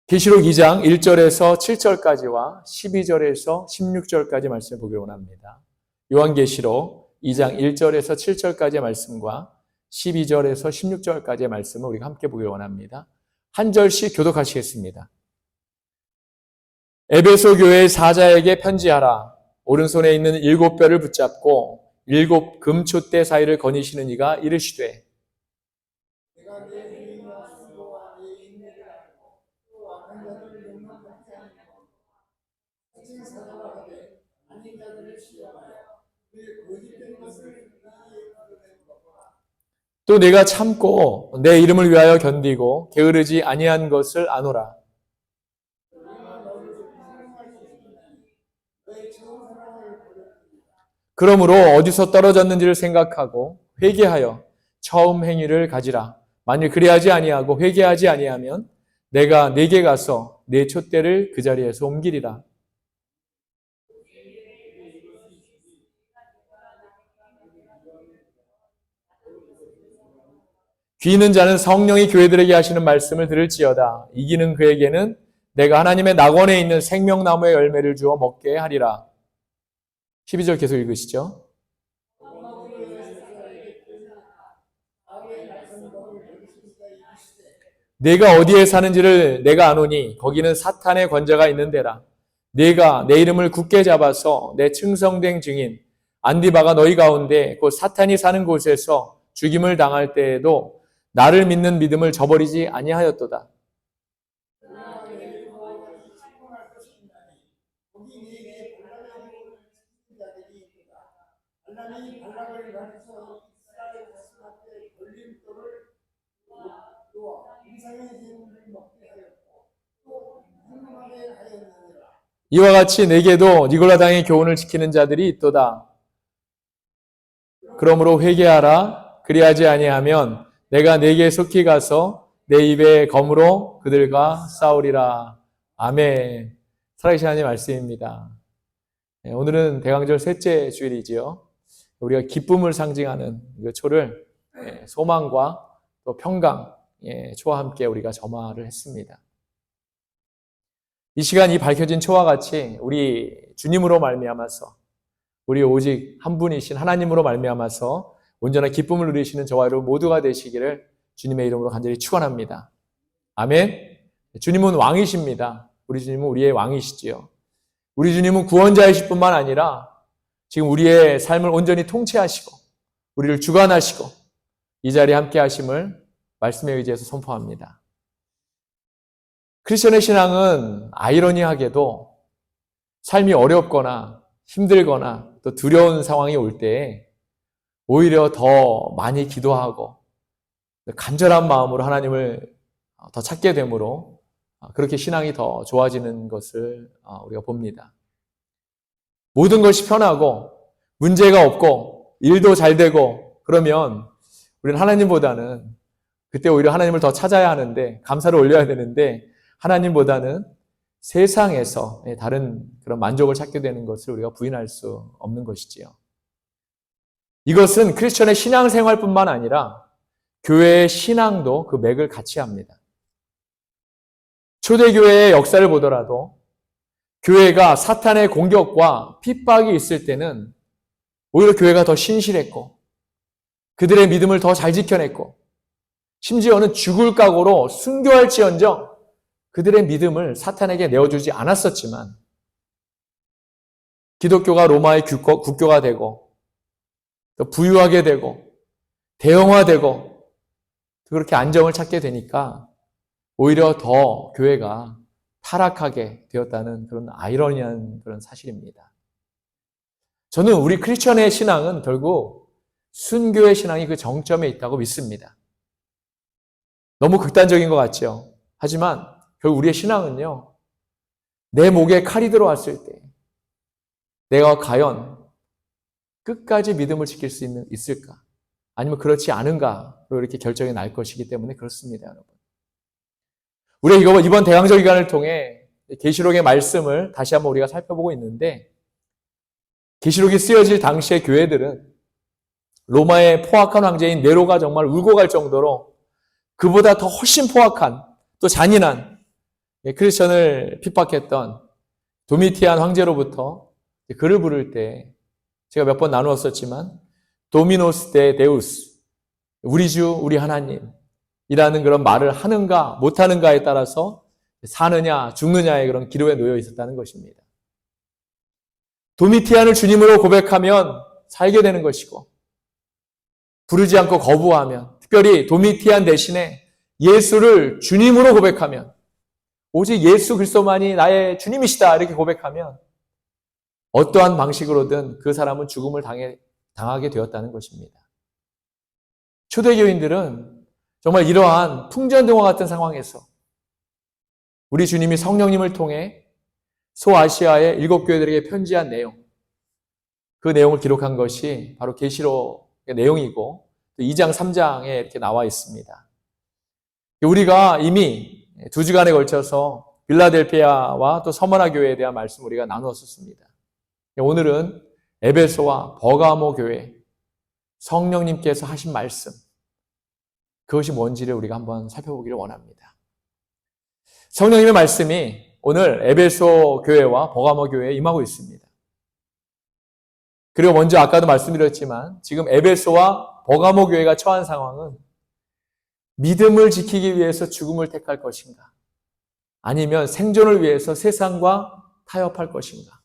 계시록 2장 1절에서 7절까지와 12절에서 16절까지 말씀을 보기 원합니다. 요한계시록 2장 1절에서 7절까지의 말씀과 12절에서 16절까지의 말씀을 우리가 함께 보기 원합니다. 한 절씩 교독하시겠습니다. 에베소 교회의 사자에게 편지하라. 오른손에 있는 7뼈를 붙잡고 7 금촛대 사이를 거니시는 이가 이르시되 내가 내 의인과 수고와 내 인내를 알고 또 악한 자들을 용납하지 아니하고 사칭 사자라 하되 아닌 자들을 시험하여 그의 거짓된 것을 나에게 드러내보라. 또 내가 참고 내 이름을 위하여 견디고 게으르지 아니한 것을 아노라. 그러므로 어디서 떨어졌는지를 생각하고 회개하여 처음 행위를 가지라. 만일 그리하지 아니하고 회개하지 아니하면 내가 네게 가서 내 촛대를 그 자리에서 옮기리라. 귀 있는 자는 성령이 교회들에게 하시는 말씀을 들을지어다. 이기는 그에게는 내가 하나님의 낙원에 있는 생명나무의 열매를 주어 먹게 하리라. 12절 계속 읽으시죠. 내가 어디에 사는지를 내가 아노니 거기는 사탄의 권자가 있는 데라. 내가 내 이름을 굳게 잡아서 내 충성된 증인 안디바가 너희 가운데 곧 사탄이 사는 곳에서 죽임을 당할 때에도 나를 믿는 믿음을 저버리지 아니하였도다. 이와 같이 내게도 니골라당의 교훈을 지키는 자들이 있도다. 그러므로 회개하라. 그리하지 아니하면 내가 네게 속히 가서 내 입에 검으로 그들과 싸우리라. 아멘. 살아계신 하나님의 말씀입니다. 오늘은 대강절 셋째 주일이지요. 우리가 기쁨을 상징하는 그 초를 소망과 또 평강 초와 함께 우리가 점화를 했습니다. 이 시간 이 밝혀진 초와 같이 우리 주님으로 말미암아서 우리 오직 한 분이신 하나님으로 말미암아서 온전한 기쁨을 누리시는 저와 여러분 모두가 되시기를 주님의 이름으로 간절히 축원합니다. 아멘. 주님은 왕이십니다. 우리 주님은 우리의 왕이시지요. 우리 주님은 구원자이실 뿐만 아니라 지금 우리의 삶을 온전히 통치하시고 우리를 주관하시고 이 자리에 함께 하심을 말씀에 의지해서 선포합니다. 크리스천의 신앙은 아이러니하게도 삶이 어렵거나 힘들거나 또 두려운 상황이 올 때 오히려 더 많이 기도하고 간절한 마음으로 하나님을 더 찾게 되므로 그렇게 신앙이 더 좋아지는 것을 우리가 봅니다. 모든 것이 편하고 문제가 없고 일도 잘 되고 그러면 우리는 하나님보다는 그때 오히려 하나님을 더 찾아야 하는데 감사를 올려야 되는데 하나님보다는 세상에서 다른 그런 만족을 찾게 되는 것을 우리가 부인할 수 없는 것이지요. 이것은 크리스천의 신앙생활뿐만 아니라 교회의 신앙도 그 맥을 같이 합니다. 초대교회의 역사를 보더라도 교회가 사탄의 공격과 핍박이 있을 때는 오히려 교회가 더 신실했고 그들의 믿음을 더 잘 지켜냈고 심지어는 죽을 각오로 순교할지언정 그들의 믿음을 사탄에게 내어주지 않았었지만 기독교가 로마의 국교가 되고 또 부유하게 되고 대형화되고 그렇게 안정을 찾게 되니까 오히려 더 교회가 타락하게 되었다는 그런 아이러니한 그런 사실입니다. 저는 우리 크리스천의 신앙은 결국 순교의 신앙이 그 정점에 있다고 믿습니다. 너무 극단적인 것 같죠? 하지만 결국 우리의 신앙은요, 내 목에 칼이 들어왔을 때 내가 과연 끝까지 믿음을 지킬 수 있을까? 아니면 그렇지 않은가로 이렇게 결정이 날 것이기 때문에 그렇습니다, 여러분. 우리가 이번 대강절 기간을 통해 계시록의 말씀을 다시 한번 우리가 살펴보고 있는데 계시록이 쓰여질 당시의 교회들은 로마의 포악한 황제인 네로가 정말 울고 갈 정도로 그보다 더 훨씬 포악한 또 잔인한 크리스천을 핍박했던 도미티안 황제로부터 글을 부를 때 제가 몇 번 나누었었지만 도미노스 데 데우스, 우리 주 우리 하나님이라는 그런 말을 하는가 못하는가에 따라서 사느냐 죽느냐의 그런 기로에 놓여 있었다는 것입니다. 도미티안을 주님으로 고백하면 살게 되는 것이고, 부르지 않고 거부하면, 특별히 도미티안 대신에 예수를 주님으로 고백하면, 오직 예수 그리스도만이 나의 주님이시다 이렇게 고백하면 어떠한 방식으로든 그 사람은 죽음을 당하게 되었다는 것입니다. 초대교인들은 정말 이러한 풍전등화 같은 상황에서 우리 주님이 성령님을 통해 소아시아의 7교회들에게 편지한 내용, 그 내용을 기록한 것이 바로 계시록의 내용이고 2장, 3장에 이렇게 나와 있습니다. 우리가 이미 2주간에 걸쳐서 빌라델피아와 또 서머나 교회에 대한 말씀을 우리가 나누었습니다. 오늘은 에베소와 버가모 교회, 성령님께서 하신 말씀, 그것이 뭔지를 우리가 한번 살펴보기를 원합니다. 성령님의 말씀이 오늘 에베소 교회와 버가모 교회에 임하고 있습니다. 그리고 먼저 아까도 말씀드렸지만 지금 에베소와 버가모 교회가 처한 상황은 믿음을 지키기 위해서 죽음을 택할 것인가? 아니면 생존을 위해서 세상과 타협할 것인가?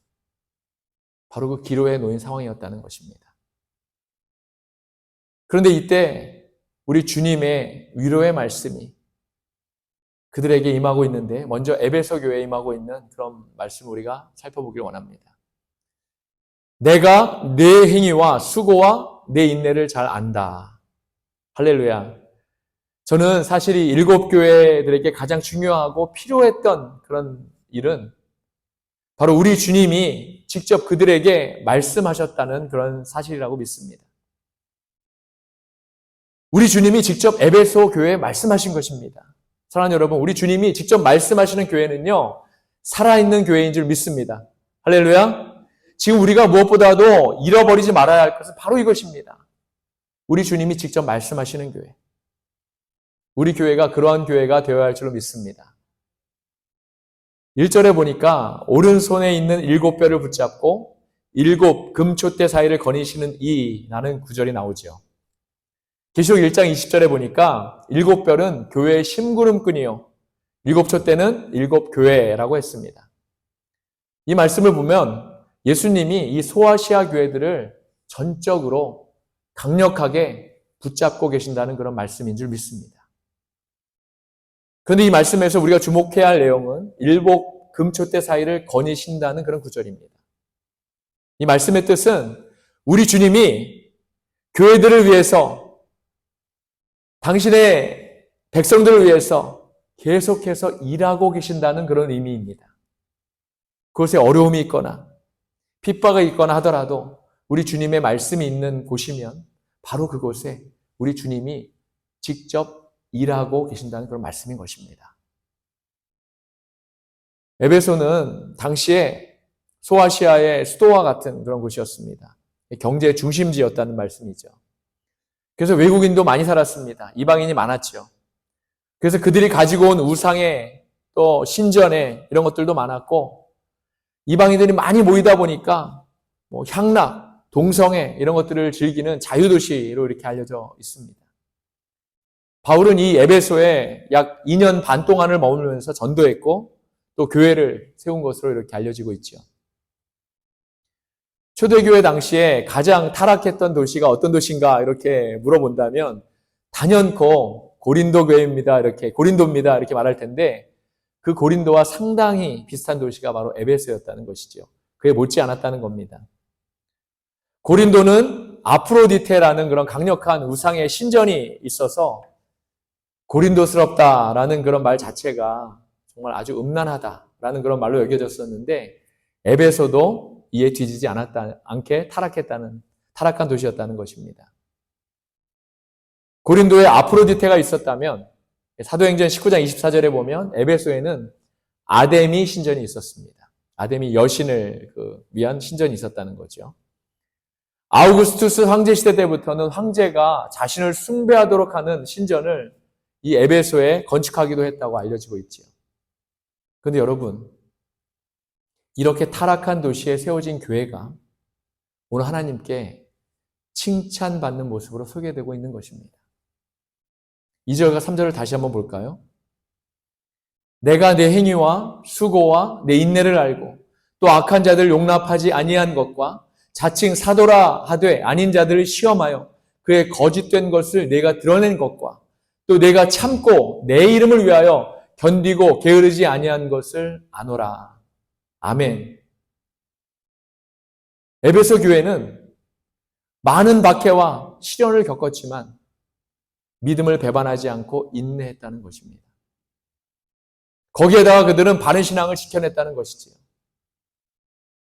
바로 그 기로에 놓인 상황이었다는 것입니다. 그런데 이때 우리 주님의 위로의 말씀이 그들에게 임하고 있는데 먼저 에베소 교회에 임하고 있는 그런 말씀을 우리가 살펴보길 원합니다. 내가 내 행위와 수고와 내 인내를 잘 안다. 할렐루야. 저는 사실 이 7교회들에게 가장 중요하고 필요했던 그런 일은 바로 우리 주님이 직접 그들에게 말씀하셨다는 그런 사실이라고 믿습니다. 우리 주님이 직접 에베소 교회에 말씀하신 것입니다. 사랑하는 여러분, 우리 주님이 직접 말씀하시는 교회는요, 살아있는 교회인 줄 믿습니다. 할렐루야. 지금 우리가 무엇보다도 잃어버리지 말아야 할 것은 바로 이것입니다. 우리 주님이 직접 말씀하시는 교회. 우리 교회가 그러한 교회가 되어야 할 줄로 믿습니다. 1절에 보니까 오른손에 있는 7뼈를 붙잡고 7 금촛대 사이를 거니시는 이라는 구절이 나오죠. 계시록 1장 20절에 보니까 7뼈는 교회의 심구름끈이요 7촛대는 7교회라고 했습니다. 이 말씀을 보면 예수님이 이 소아시아 교회들을 전적으로 강력하게 붙잡고 계신다는 그런 말씀인 줄 믿습니다. 그런데 이 말씀에서 우리가 주목해야 할 내용은 7 금촛대 사이를 거니신다는 그런 구절입니다. 이 말씀의 뜻은 우리 주님이 교회들을 위해서, 당신의 백성들을 위해서 계속해서 일하고 계신다는 그런 의미입니다. 그것에 어려움이 있거나 핍박이 있거나 하더라도 우리 주님의 말씀이 있는 곳이면 바로 그곳에 우리 주님이 직접 일하고 계신다는 그런 말씀인 것입니다. 에베소는 당시에 소아시아의 수도와 같은 그런 곳이었습니다. 경제 중심지였다는 말씀이죠. 그래서 외국인도 많이 살았습니다. 이방인이 많았죠. 그래서 그들이 가지고 온 우상에 또 신전에 이런 것들도 많았고, 이방인들이 많이 모이다 보니까 향락, 동성애 이런 것들을 즐기는 자유도시로 이렇게 알려져 있습니다. 바울은 이 에베소에 약 2년 반 동안을 머물면서 전도했고 또 교회를 세운 것으로 이렇게 알려지고 있죠. 초대교회 당시에 가장 타락했던 도시가 어떤 도시인가 이렇게 물어본다면 단연코 고린도 교회입니다. 고린도입니다. 이렇게 말할 텐데 그 고린도와 상당히 비슷한 도시가 바로 에베소였다는 것이죠. 그에 못지 않았다는 겁니다. 고린도는 아프로디테라는 그런 강력한 우상의 신전이 있어서 고린도스럽다라는 그런 말 자체가 정말 아주 음란하다라는 그런 말로 여겨졌었는데 에베소도 이에 뒤지지 않게 타락한 도시였다는 것입니다. 고린도에 아프로디테가 있었다면 사도행전 19장 24절에 보면 에베소에는 아데미 신전이 있었습니다. 아데미 여신을 위한 신전이 있었다는 거죠. 아우구스투스 황제 시대 때부터는 황제가 자신을 숭배하도록 하는 신전을 이 에베소에 건축하기도 했다고 알려지고 있죠. 그런데 여러분, 이렇게 타락한 도시에 세워진 교회가 오늘 하나님께 칭찬받는 모습으로 소개되고 있는 것입니다. 2절과 3절을 다시 한번 볼까요? 내가 내 행위와 수고와 내 인내를 알고 또 악한 자들을 용납하지 아니한 것과 자칭 사도라 하되 아닌 자들을 시험하여 그의 거짓된 것을 내가 드러낸 것과 또 내가 참고 내 이름을 위하여 견디고 게으르지 아니한 것을 아노라. 아멘. 에베소 교회는 많은 박해와 시련을 겪었지만 믿음을 배반하지 않고 인내했다는 것입니다. 거기에다가 그들은 바른 신앙을 지켜냈다는 것이지요.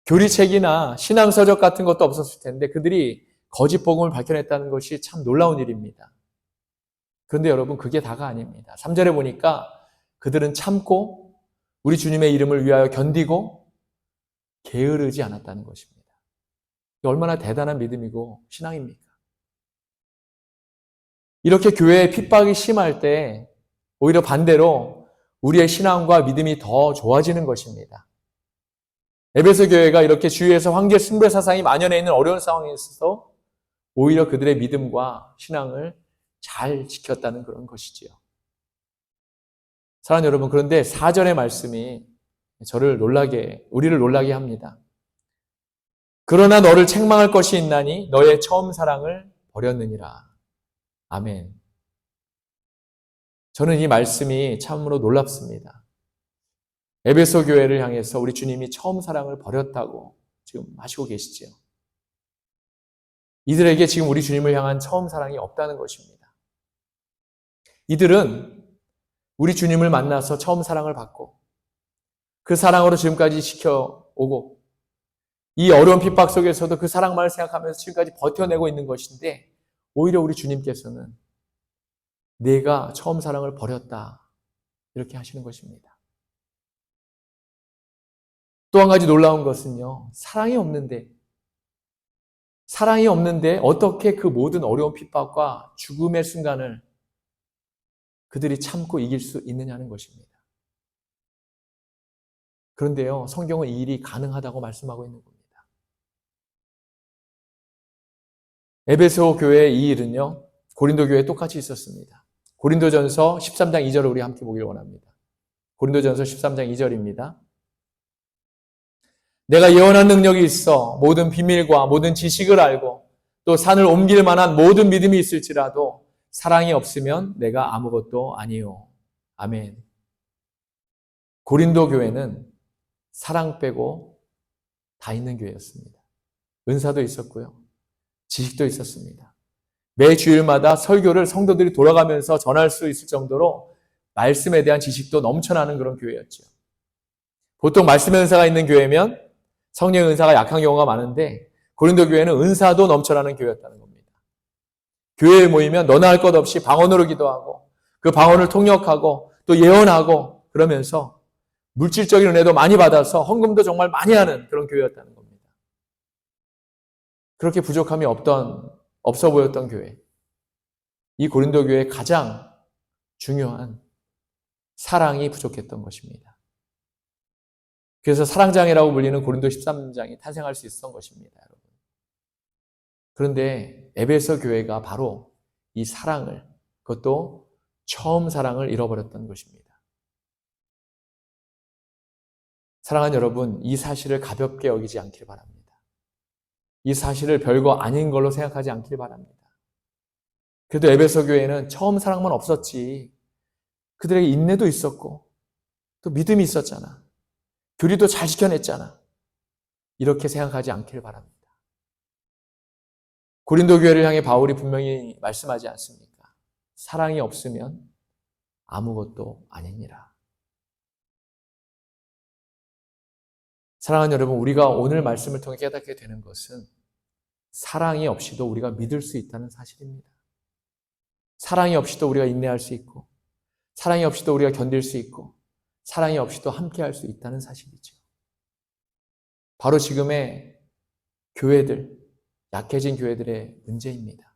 교리책이나 신앙서적 같은 것도 없었을 텐데 그들이 거짓 복음을 밝혀냈다는 것이 참 놀라운 일입니다. 그런데 여러분, 그게 다가 아닙니다. 3절에 보니까 그들은 참고 우리 주님의 이름을 위하여 견디고 게으르지 않았다는 것입니다. 이게 얼마나 대단한 믿음이고 신앙입니까? 이렇게 교회에 핍박이 심할 때 오히려 반대로 우리의 신앙과 믿음이 더 좋아지는 것입니다. 에베소 교회가 이렇게 주위에서 황제 숭배 사상이 만연해 있는 어려운 상황에 있어서 오히려 그들의 믿음과 신앙을 잘 지켰다는 그런 것이지요. 사랑하는 여러분, 그런데 4절의 말씀이 우리를 놀라게 합니다. 그러나 너를 책망할 것이 있나니 너의 처음 사랑을 버렸느니라. 아멘. 저는 이 말씀이 참으로 놀랍습니다. 에베소 교회를 향해서 우리 주님이 처음 사랑을 버렸다고 지금 하시고 계시지요. 이들에게 지금 우리 주님을 향한 처음 사랑이 없다는 것입니다. 이들은 우리 주님을 만나서 처음 사랑을 받고 그 사랑으로 지금까지 지켜오고 이 어려운 핍박 속에서도 그 사랑만을 생각하면서 지금까지 버텨내고 있는 것인데 오히려 우리 주님께서는 내가 처음 사랑을 버렸다 이렇게 하시는 것입니다. 또 한 가지 놀라운 것은요, 사랑이 없는데 어떻게 그 모든 어려운 핍박과 죽음의 순간을 그들이 참고 이길 수 있느냐는 것입니다. 그런데요, 성경은 이 일이 가능하다고 말씀하고 있는 겁니다. 에베소 교회의 이 일은요, 고린도 교회에 똑같이 있었습니다. 고린도전서 13장 2절을 우리 함께 보기를 원합니다. 고린도전서 13장 2절입니다. 내가 예언한 능력이 있어 모든 비밀과 모든 지식을 알고 또 산을 옮길 만한 모든 믿음이 있을지라도 사랑이 없으면 내가 아무것도 아니요. 아멘. 고린도 교회는 사랑 빼고 다 있는 교회였습니다. 은사도 있었고요. 지식도 있었습니다. 매 주일마다 설교를 성도들이 돌아가면서 전할 수 있을 정도로 말씀에 대한 지식도 넘쳐나는 그런 교회였죠. 보통 말씀의 은사가 있는 교회면 성령의 은사가 약한 경우가 많은데 고린도 교회는 은사도 넘쳐나는 교회였다는 겁니다. 교회에 모이면 너나 할 것 없이 방언으로 기도하고 그 방언을 통역하고 또 예언하고 그러면서 물질적인 은혜도 많이 받아서 헌금도 정말 많이 하는 그런 교회였다는 겁니다. 그렇게 부족함이 없어 보였던 교회. 이 고린도 교회의 가장 중요한 사랑이 부족했던 것입니다. 그래서 사랑장이라고 불리는 고린도 13장이 탄생할 수 있었던 것입니다, 여러분. 그런데 에베소 교회가 바로 이 사랑을, 그것도 처음 사랑을 잃어버렸던 것입니다. 사랑하는 여러분, 이 사실을 가볍게 여기지 않길 바랍니다. 이 사실을 별거 아닌 걸로 생각하지 않길 바랍니다. 그래도 에베소 교회는 처음 사랑만 없었지 그들에게 인내도 있었고 또 믿음이 있었잖아. 교리도 잘 지켜냈잖아. 이렇게 생각하지 않길 바랍니다. 고린도 교회를 향해 바울이 분명히 말씀하지 않습니까? 사랑이 없으면 아무것도 아니니라. 사랑하는 여러분, 우리가 오늘 말씀을 통해 깨닫게 되는 것은 사랑이 없이도 우리가 믿을 수 있다는 사실입니다. 사랑이 없이도 우리가 인내할 수 있고 사랑이 없이도 우리가 견딜 수 있고 사랑이 없이도 함께할 수 있다는 사실이죠. 바로 지금의 교회들, 약해진 교회들의 문제입니다.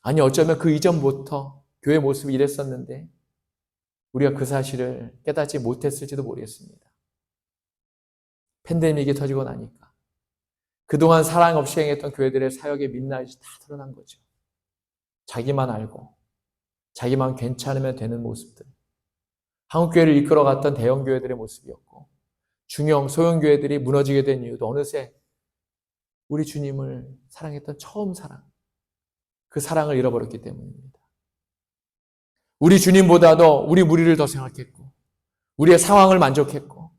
아니 어쩌면 그 이전부터 교회 모습이 이랬었는데 우리가 그 사실을 깨닫지 못했을지도 모르겠습니다. 팬데믹이 터지고 나니까 그동안 사랑 없이 행했던 교회들의 사역의 민낯이 다 드러난 거죠. 자기만 알고 자기만 괜찮으면 되는 모습들. 한국교회를 이끌어갔던 대형교회들의 모습이었고 중형, 소형교회들이 무너지게 된 이유도 어느새 우리 주님을 사랑했던 처음 사랑, 그 사랑을 잃어버렸기 때문입니다. 우리 주님보다도 우리 무리를 더 생각했고 우리의 상황을 만족했고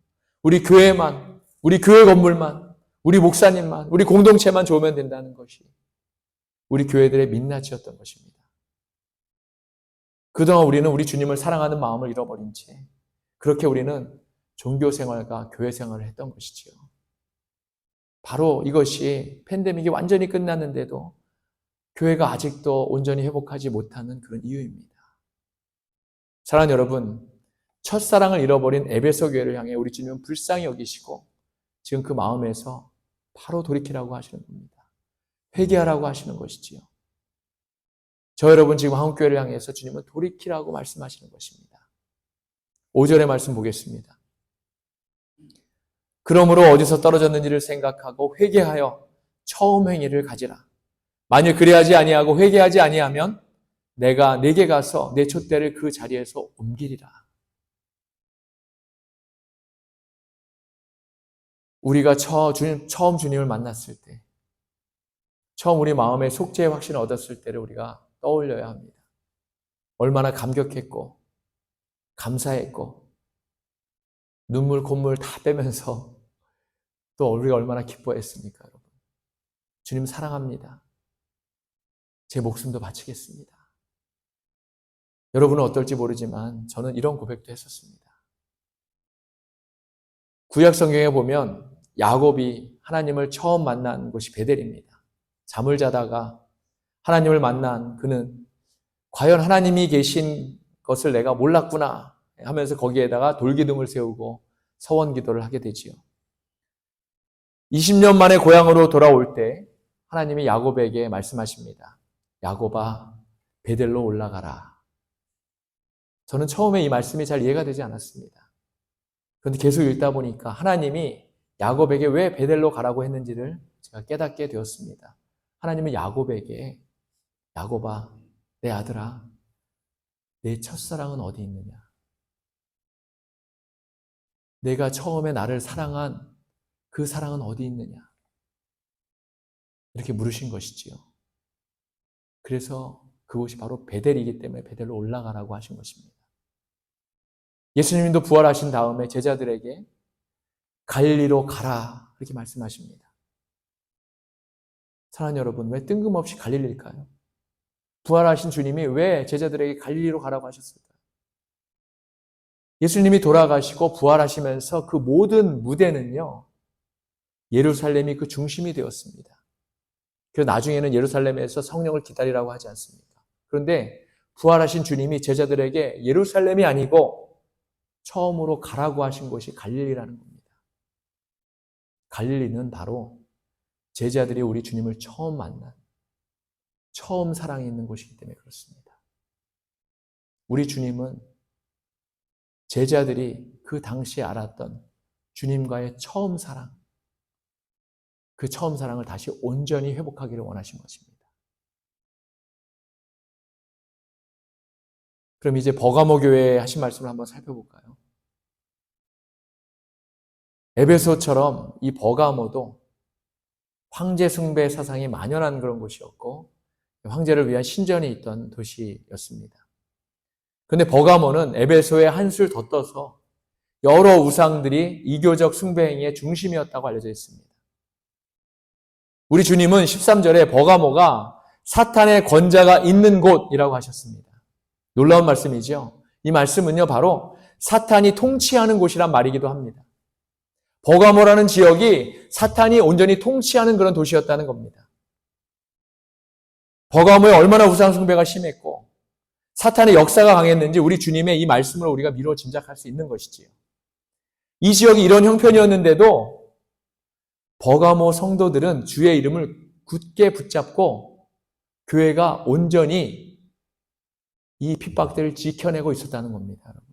우리 교회만, 우리 교회 건물만, 우리 목사님만, 우리 공동체만 좋으면 된다는 것이 우리 교회들의 민낯이었던 것입니다. 그동안 우리는 우리 주님을 사랑하는 마음을 잃어버린 채 그렇게 우리는 종교 생활과 교회 생활을 했던 것이지요. 바로 이것이 팬데믹이 완전히 끝났는데도 교회가 아직도 온전히 회복하지 못하는 그런 이유입니다. 사랑하는 여러분, 첫사랑을 잃어버린 에베소 교회를 향해 우리 주님은 불쌍히 여기시고 지금 그 마음에서 바로 돌이키라고 하시는 겁니다. 회개하라고 하시는 것이지요. 저 여러분 지금 한국교회를 향해서 주님은 돌이키라고 말씀하시는 것입니다. 5절의 말씀 보겠습니다. 그러므로 어디서 떨어졌는지를 생각하고 회개하여 처음 행위를 가지라. 만일 그래하지 아니하고 회개하지 아니하면 내가 내게 가서 내 촛대를 그 자리에서 옮기리라. 우리가 처음 주님을 만났을 때, 처음 우리 마음에 속죄의 확신을 얻었을 때를 우리가 떠올려야 합니다. 얼마나 감격했고 감사했고 눈물 콧물 다 빼면서 또 우리가 얼마나 기뻐했습니까, 여러분. 주님 사랑합니다. 제 목숨도 바치겠습니다. 여러분은 어떨지 모르지만 저는 이런 고백도 했었습니다. 구약 성경에 보면 야곱이 하나님을 처음 만난 곳이 베델입니다. 잠을 자다가 하나님을 만난 그는 과연 하나님이 계신 것을 내가 몰랐구나 하면서 거기에다가 돌기둥을 세우고 서원 기도를 하게 되지요. 20년 만에 고향으로 돌아올 때 하나님이 야곱에게 말씀하십니다. 야곱아, 베델로 올라가라. 저는 처음에 이 말씀이 잘 이해가 되지 않았습니다. 그런데 계속 읽다 보니까 하나님이 야곱에게 왜 베델로 가라고 했는지를 제가 깨닫게 되었습니다. 하나님은 야곱에게 야곱아, 내 아들아, 내 첫사랑은 어디 있느냐? 내가 처음에 나를 사랑한 그 사랑은 어디 있느냐? 이렇게 물으신 것이지요. 그래서 그곳이 바로 베델이기 때문에 베델로 올라가라고 하신 것입니다. 예수님도 부활하신 다음에 제자들에게 갈릴리로 가라 그렇게 말씀하십니다. 사랑하는 여러분, 왜 뜬금없이 갈릴리일까요? 부활하신 주님이 왜 제자들에게 갈릴리로 가라고 하셨을까요? 예수님이 돌아가시고 부활하시면서 그 모든 무대는요, 예루살렘이 그 중심이 되었습니다. 그래서 나중에는 예루살렘에서 성령을 기다리라고 하지 않습니까? 그런데 부활하신 주님이 제자들에게 예루살렘이 아니고 처음으로 가라고 하신 곳이 갈릴리라는 겁니다. 갈릴리는 바로 제자들이 우리 주님을 처음 만난, 처음 사랑이 있는 곳이기 때문에 그렇습니다. 우리 주님은 제자들이 그 당시에 알았던 주님과의 처음 사랑, 그 처음 사랑을 다시 온전히 회복하기를 원하신 것입니다. 그럼 이제 버가모 교회에 하신 말씀을 한번 살펴볼까요? 에베소처럼 이 버가모도 황제 숭배 사상이 만연한 그런 곳이었고 황제를 위한 신전이 있던 도시였습니다. 그런데 버가모는 에베소에 한술 더 떠서 여러 우상들이 이교적 숭배 행위의 중심이었다고 알려져 있습니다. 우리 주님은 13절에 버가모가 사탄의 권자가 있는 곳이라고 하셨습니다. 놀라운 말씀이죠. 이 말씀은요, 바로 사탄이 통치하는 곳이란 말이기도 합니다. 버가모라는 지역이 사탄이 온전히 통치하는 그런 도시였다는 겁니다. 버가모에 얼마나 우상 숭배가 심했고 사탄의 역사가 강했는지 우리 주님의 이 말씀으로 우리가 미루어 짐작할 수 있는 것이지요. 이 지역이 이런 형편이었는데도 버가모 성도들은 주의 이름을 굳게 붙잡고 교회가 온전히 이 핍박들을 지켜내고 있었다는 겁니다, 여러분.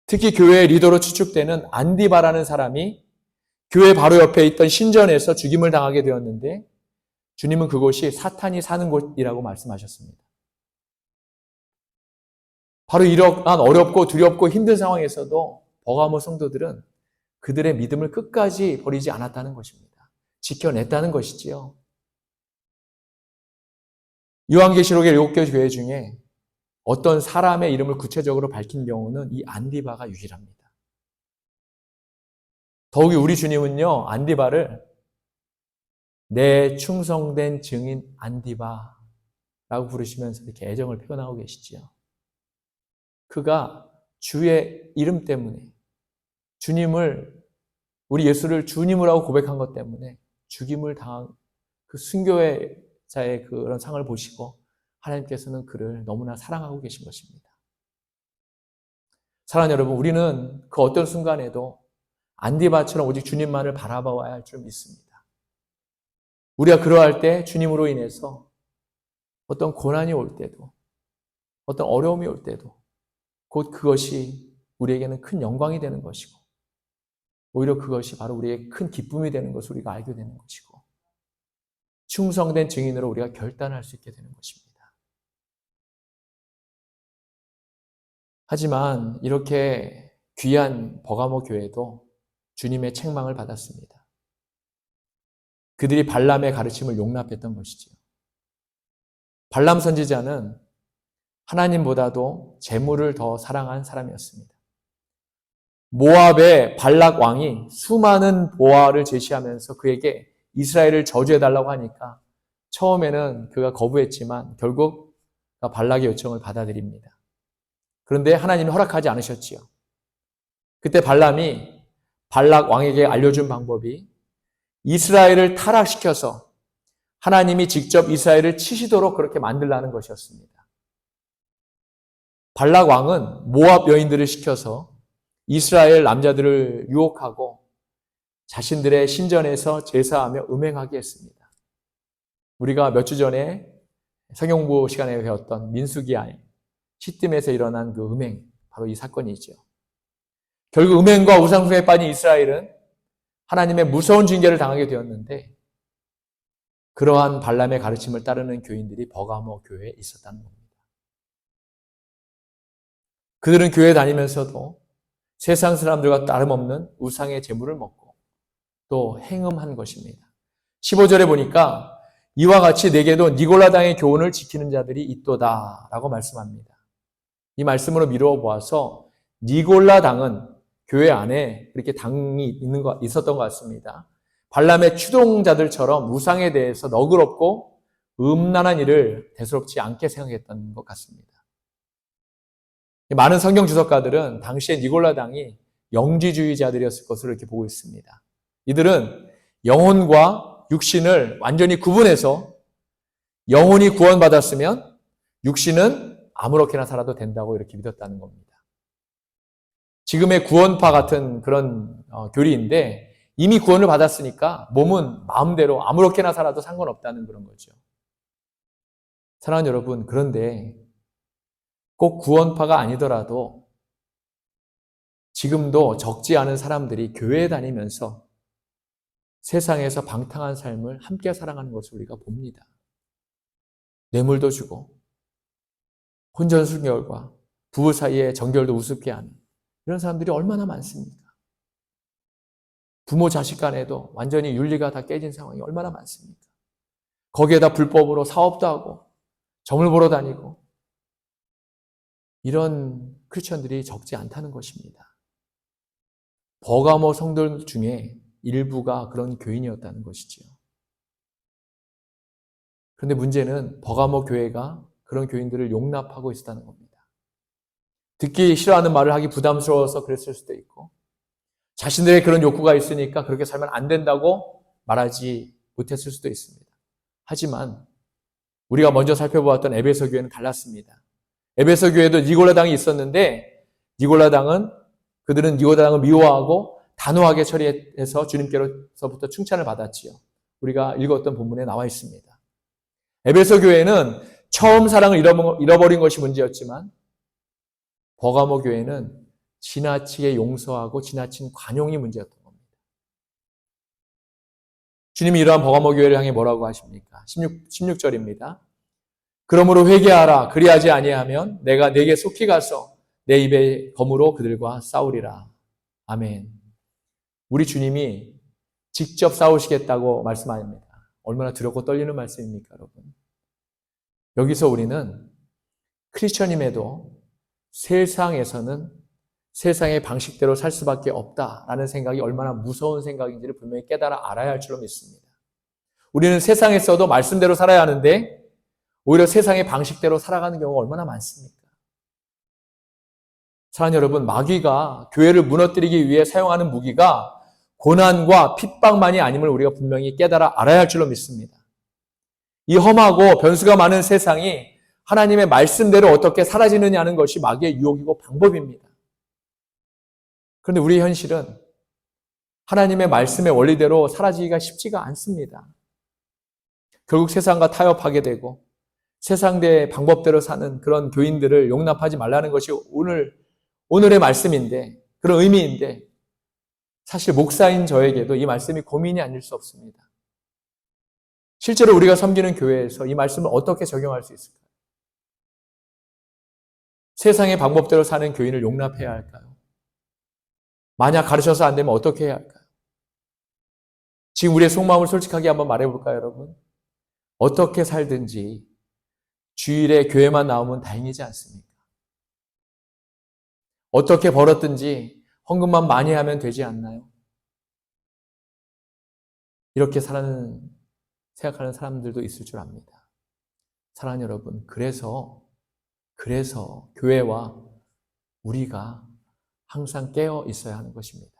특히 교회의 리더로 추측되는 안디바라는 사람이 교회 바로 옆에 있던 신전에서 죽임을 당하게 되었는데 주님은 그곳이 사탄이 사는 곳이라고 말씀하셨습니다. 바로 이러한 어렵고 두렵고 힘든 상황에서도 버가모 성도들은 그들의 믿음을 끝까지 버리지 않았다는 것입니다. 지켜냈다는 것이지요. 요한계시록의 7개 교회 중에 어떤 사람의 이름을 구체적으로 밝힌 경우는 이 안디바가 유일합니다. 더욱이 우리 주님은요, 안디바를 내 충성된 증인 안디바라고 부르시면서 이렇게 애정을 표현하고 계시지요. 그가 주의 이름 때문에 우리 예수를 주님이라고 고백한 것 때문에 죽임을 당한 그 순교자의 그런 상을 보시고 하나님께서는 그를 너무나 사랑하고 계신 것입니다. 사랑하는 여러분, 우리는 그 어떤 순간에도 안디바처럼 오직 주님만을 바라봐야 할 줄 믿습니다. 우리가 그러할 때 주님으로 인해서 어떤 고난이 올 때도, 어떤 어려움이 올 때도 곧 그것이 우리에게는 큰 영광이 되는 것이고 오히려 그것이 바로 우리의 큰 기쁨이 되는 것을 우리가 알게 되는 것이고 충성된 증인으로 우리가 결단할 수 있게 되는 것입니다. 하지만 이렇게 귀한 버가모 교회도 주님의 책망을 받았습니다. 그들이 발람의 가르침을 용납했던 것이지요. 발람 선지자는 하나님보다도 재물을 더 사랑한 사람이었습니다. 모압의 발락 왕이 수많은 보화를 제시하면서 그에게 이스라엘을 저주해달라고 하니까 처음에는 그가 거부했지만 결국 발락의 요청을 받아들입니다. 그런데 하나님이 허락하지 않으셨지요. 그때 발람이 발락 왕에게 알려준 방법이 이스라엘을 타락시켜서 하나님이 직접 이스라엘을 치시도록 그렇게 만들라는 것이었습니다. 발락 왕은 모압 여인들을 시켜서 이스라엘 남자들을 유혹하고 자신들의 신전에서 제사하며 음행하게 했습니다. 우리가 몇 주 전에 성경공부 시간에 배웠던 민수기 아이 시딤에서 일어난 그 음행, 바로 이 사건이죠. 결국 음행과 우상숭배에 빠진 이스라엘은 하나님의 무서운 징계를 당하게 되었는데 그러한 발람의 가르침을 따르는 교인들이 버가모 교회에 있었다는 겁니다. 그들은 교회 다니면서도 세상 사람들과 다름없는 우상의 제물을 먹고 또 행음한 것입니다. 15절에 보니까 이와 같이 내게도 니골라당의 교훈을 지키는 자들이 있도다 라고 말씀합니다. 이 말씀으로 미루어 보아서 니골라당은 교회 안에 이렇게 당이 있었던 것 같습니다. 발람의 추동자들처럼 우상에 대해서 너그럽고 음란한 일을 대수롭지 않게 생각했던 것 같습니다. 많은 성경 주석가들은 당시에 니골라당이 영지주의자들이었을 것으로 이렇게 보고 있습니다. 이들은 영혼과 육신을 완전히 구분해서 영혼이 구원받았으면 육신은 아무렇게나 살아도 된다고 이렇게 믿었다는 겁니다. 지금의 구원파 같은 그런 교리인데 이미 구원을 받았으니까 몸은 마음대로 아무렇게나 살아도 상관없다는 그런 거죠. 사랑하는 여러분, 그런데 꼭 구원파가 아니더라도 지금도 적지 않은 사람들이 교회에 다니면서 세상에서 방탕한 삶을 함께 살아가는 것을 우리가 봅니다. 뇌물도 주고 혼전순결과 부부 사이의 정결도 우습게 하는 이런 사람들이 얼마나 많습니까? 부모 자식 간에도 완전히 윤리가 다 깨진 상황이 얼마나 많습니까? 거기에다 불법으로 사업도 하고 점을 보러 다니고 이런 크리스천들이 적지 않다는 것입니다. 버가모 성도들 중에 일부가 그런 교인이었다는 것이지요. 그런데 문제는 버가모 교회가 그런 교인들을 용납하고 있었다는 겁니다. 듣기 싫어하는 말을 하기 부담스러워서 그랬을 수도 있고 자신들의 그런 욕구가 있으니까 그렇게 살면 안 된다고 말하지 못했을 수도 있습니다. 하지만 우리가 먼저 살펴보았던 에베소 교회는 달랐습니다. 에베소 교회도 니골라당이 있었는데 그들은 니골라당을 미워하고 단호하게 처리해서 주님께로서부터 칭찬을 받았지요. 우리가 읽었던 본문에 나와 있습니다. 에베소 교회는 처음 사랑을 잃어버린 것이 문제였지만 버가모 교회는 지나치게 용서하고 지나친 관용이 문제였던 겁니다. 주님이 이러한 버가모 교회를 향해 뭐라고 하십니까? 16절입니다. 그러므로 회개하라. 그리하지 아니하면 내가 네게 속히 가서 내 입의 검으로 그들과 싸우리라. 아멘. 우리 주님이 직접 싸우시겠다고 말씀합니다. 얼마나 두렵고 떨리는 말씀입니까, 여러분? 여기서 우리는 크리스천임에도 세상에서는 세상의 방식대로 살 수밖에 없다라는 생각이 얼마나 무서운 생각인지를 분명히 깨달아 알아야 할 줄로 믿습니다. 우리는 세상에서도 말씀대로 살아야 하는데 오히려 세상의 방식대로 살아가는 경우가 얼마나 많습니까? 사랑하는 여러분, 마귀가 교회를 무너뜨리기 위해 사용하는 무기가 고난과 핍박만이 아님을 우리가 분명히 깨달아 알아야 할 줄로 믿습니다. 이 험하고 변수가 많은 세상이 하나님의 말씀대로 어떻게 사라지느냐는 것이 마귀의 유혹이고 방법입니다. 그런데 우리의 현실은 하나님의 말씀의 원리대로 사라지기가 쉽지가 않습니다. 결국 세상과 타협하게 되고 세상의 방법대로 사는 그런 교인들을 용납하지 말라는 것이 오늘의 말씀인데, 그런 의미인데, 사실 목사인 저에게도 이 말씀이 고민이 아닐 수 없습니다. 실제로 우리가 섬기는 교회에서 이 말씀을 어떻게 적용할 수 있을까요? 세상의 방법대로 사는 교인을 용납해야 할까요? 만약 가르쳐서 안 되면 어떻게 해야 할까요? 지금 우리의 속마음을 솔직하게 한번 말해볼까요, 여러분? 어떻게 살든지 주일에 교회만 나오면 다행이지 않습니까? 어떻게 벌었든지 헌금만 많이 하면 되지 않나요? 이렇게 생각하는 사람들도 있을 줄 압니다. 사랑하는 여러분, 그래서 교회와 우리가 항상 깨어 있어야 하는 것입니다.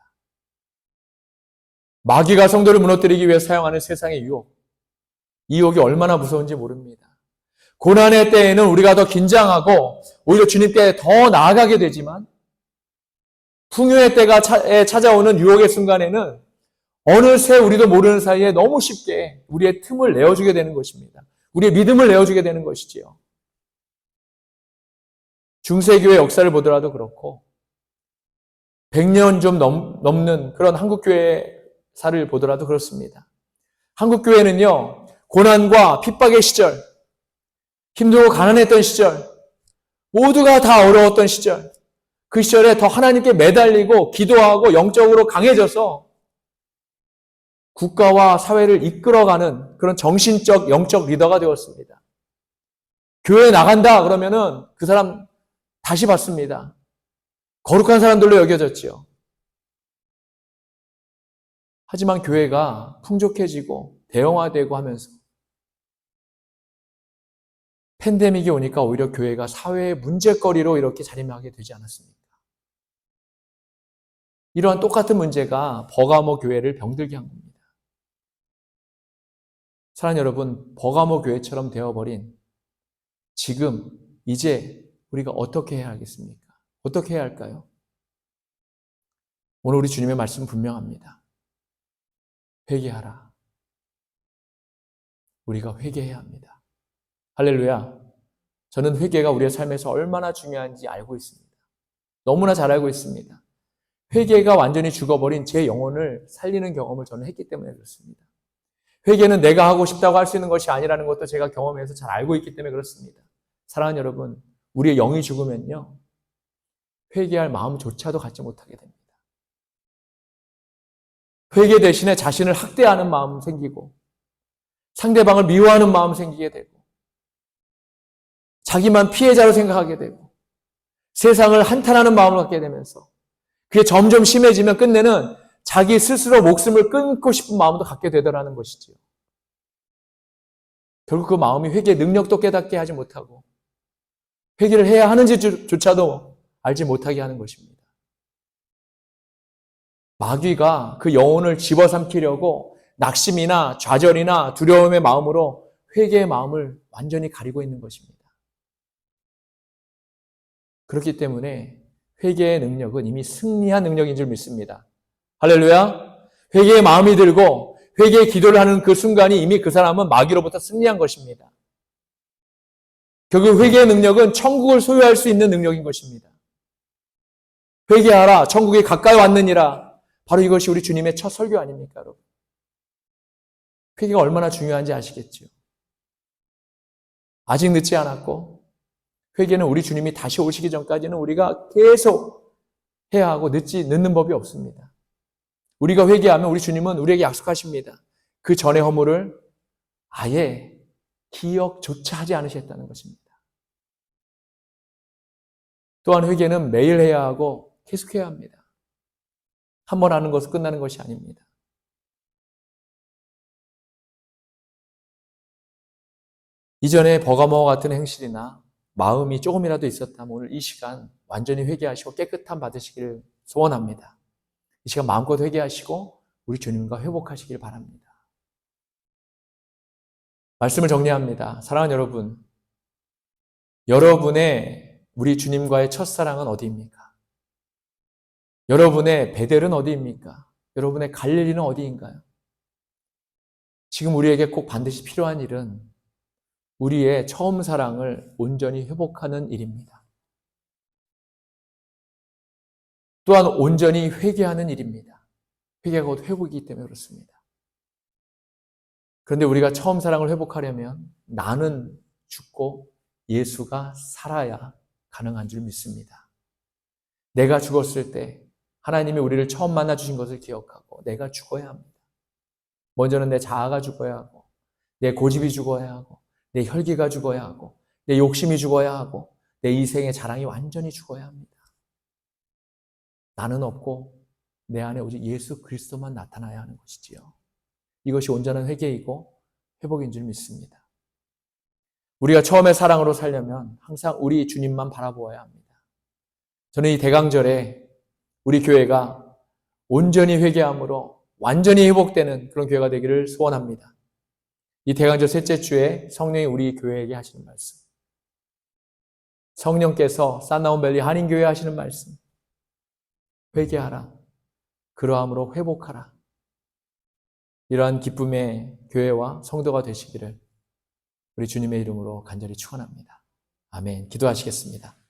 마귀가 성도를 무너뜨리기 위해 사용하는 세상의 유혹, 이 유혹이 얼마나 무서운지 모릅니다. 고난의 때에는 우리가 더 긴장하고 오히려 주님께 더 나아가게 되지만 풍요의 때가 찾아오는 유혹의 순간에는 어느새 우리도 모르는 사이에 너무 쉽게 우리의 틈을 내어주게 되는 것입니다. 우리의 믿음을 내어주게 되는 것이지요. 중세교회 역사를 보더라도 그렇고 100년 좀 넘는 그런 한국교회사를 보더라도 그렇습니다. 한국교회는요, 고난과 핍박의 시절, 힘들고 가난했던 시절, 모두가 다 어려웠던 시절, 그 시절에 더 하나님께 매달리고 기도하고 영적으로 강해져서 국가와 사회를 이끌어가는 그런 정신적, 영적 리더가 되었습니다. 교회에 나간다 그러면은 그 사람 다시 받습니다. 거룩한 사람들로 여겨졌지요. 하지만 교회가 풍족해지고 대형화되고 하면서 팬데믹이 오니까 오히려 교회가 사회의 문제거리로 이렇게 자리매하게 되지 않았습니까? 이러한 똑같은 문제가 버가모 교회를 병들게 한 겁니다. 사랑하는 여러분, 버가모 교회처럼 되어버린 지금 이제 우리가 어떻게 해야 하겠습니까? 어떻게 해야 할까요? 오늘 우리 주님의 말씀 분명합니다. 회개하라. 우리가 회개해야 합니다. 할렐루야. 저는 회개가 우리의 삶에서 얼마나 중요한지 알고 있습니다. 너무나 잘 알고 있습니다. 회개가 완전히 죽어버린 제 영혼을 살리는 경험을 저는 했기 때문에 그렇습니다. 회개는 내가 하고 싶다고 할 수 있는 것이 아니라는 것도 제가 경험해서 잘 알고 있기 때문에 그렇습니다. 사랑하는 여러분, 우리의 영이 죽으면요, 회개할 마음조차도 갖지 못하게 됩니다. 회개 대신에 자신을 학대하는 마음 생기고 상대방을 미워하는 마음 생기게 되고 자기만 피해자로 생각하게 되고 세상을 한탄하는 마음을 갖게 되면서 그게 점점 심해지면 끝내는 자기 스스로 목숨을 끊고 싶은 마음도 갖게 되더라는 것이지요. 결국 그 마음이 회개의 능력도 깨닫게 하지 못하고 회개를 해야 하는지조차도 알지 못하게 하는 것입니다. 마귀가 그 영혼을 집어삼키려고 낙심이나 좌절이나 두려움의 마음으로 회개의 마음을 완전히 가리고 있는 것입니다. 그렇기 때문에 회개의 능력은 이미 승리한 능력인 줄 믿습니다. 할렐루야. 회개의 마음이 들고 회개의 기도를 하는 그 순간이 이미 그 사람은 마귀로부터 승리한 것입니다. 결국 회개의 능력은 천국을 소유할 수 있는 능력인 것입니다. 회개하라. 천국이 가까이 왔느니라. 바로 이것이 우리 주님의 첫 설교 아닙니까, 여러분? 회개가 얼마나 중요한지 아시겠죠? 아직 늦지 않았고, 회개는 우리 주님이 다시 오시기 전까지는 우리가 계속 해야 하고 늦는 법이 없습니다. 우리가 회개하면 우리 주님은 우리에게 약속하십니다. 그 전의 허물을 아예 기억조차 하지 않으셨다는 것입니다. 또한 회개는 매일 해야 하고 계속해야 합니다. 한 번 하는 것은 끝나는 것이 아닙니다. 이전에 버가모와 같은 행실이나 마음이 조금이라도 있었다면 오늘 이 시간 완전히 회개하시고 깨끗함 받으시기를 소원합니다. 이 시간 마음껏 회개하시고 우리 주님과 회복하시길 바랍니다. 말씀을 정리합니다. 사랑하는 여러분, 여러분의 우리 주님과의 첫사랑은 어디입니까? 여러분의 베델은 어디입니까? 여러분의 갈릴리는 어디인가요? 지금 우리에게 꼭 반드시 필요한 일은 우리의 처음 사랑을 온전히 회복하는 일입니다. 또한 온전히 회개하는 일입니다. 회개가 곧 회복이기 때문에 그렇습니다. 그런데 우리가 처음 사랑을 회복하려면 나는 죽고 예수가 살아야 가능한 줄 믿습니다. 내가 죽었을 때 하나님이 우리를 처음 만나 주신 것을 기억하고 내가 죽어야 합니다. 먼저는 내 자아가 죽어야 하고 내 고집이 죽어야 하고 내 혈기가 죽어야 하고 내 욕심이 죽어야 하고 내 이생의 자랑이 완전히 죽어야 합니다. 나는 없고 내 안에 오직 예수 그리스도만 나타나야 하는 것이지요. 이것이 온전한 회개이고 회복인 줄 믿습니다. 우리가 처음에 사랑으로 살려면 항상 우리 주님만 바라보아야 합니다. 저는 이 대강절에 우리 교회가 온전히 회개함으로 완전히 회복되는 그런 교회가 되기를 소원합니다. 이 대강절 셋째 주에 성령이 우리 교회에게 하시는 말씀, 성령께서 산나온밸리 한인교회에 하시는 말씀, 회개하라, 그러함으로 회복하라, 이러한 기쁨의 교회와 성도가 되시기를 우리 주님의 이름으로 간절히 축원합니다. 아멘. 기도하시겠습니다.